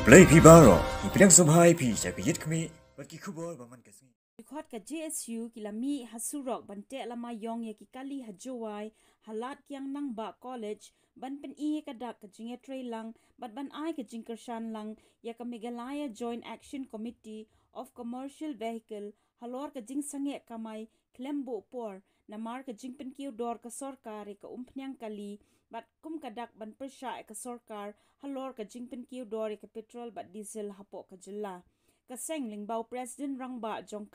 Play Pibaro, Ipidang Subhai Pi, Jakit Kami, but Kikubo, Baman Kasi. Record ka JSU kilami hasurok bante Lama Iong ya kikali hajawai halat kyang nang ba college ban pen I kadak ka Jingiakhih lang bat ban ai ka Kyrshan lang ya ka Meghalaya Joint Action Committee of Commercial Vehicle halor ka jing sange Kamai klembo por namar ka jing pen kiu dor ka sarkar ka umpnyang kali bat kum kadak ban persya ka sarkar halor ka jing pen kiu dor ka petrol bat diesel hapo ka jilla kaseng lingbau President Rangba Jong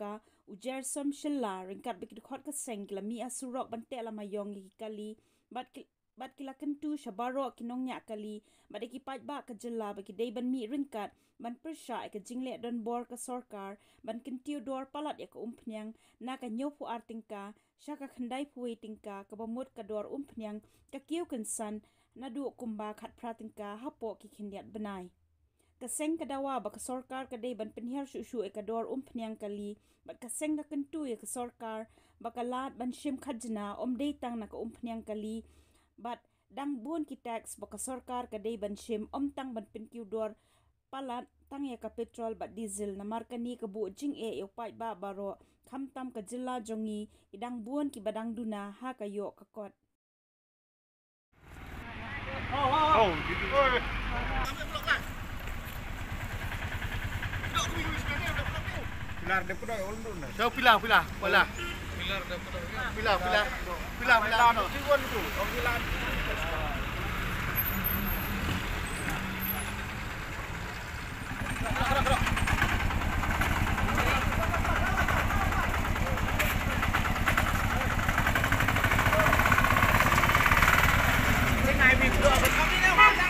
ujar som shilla ringkat bikit khot kaseng kilami asurok bante Lama Iong kali bat kila kentu shabaro Nongñiah kali bat ikipat ba ka jilla baki day ban mi ringkat ban persya ka jingle don bor ka sarkar ban kentiu dor palat ya ka umpnyang na ka nyopu artingka syaka khandai puwi tingka ka bamut ka dor umpnyang ka kiu kensan na du kumba khat pratingka hapo ki khindiat benai kaseng kadawa baka sarkar kadai ban penhiar susu ekador umpnyang kali bat kaseng ka kentu ya ka sarkar baka lat ban shim khajna dei tang na ka umpnyang kali bat dang bun ki tax baka sarkar kadai ban shim tang ban penkiu dor palat tang ya ka petrol bat diesel na markani ka bu jing yo pai ba baro khamtam ka jilla jongi idang bun ki badang duna ha ka yo ka kot Pilar de pudo ulun. So pilar. Pilar de pudo. Pilar. No, sigon itu. Oh pilar. Ini ini dulu. Kami ni orang.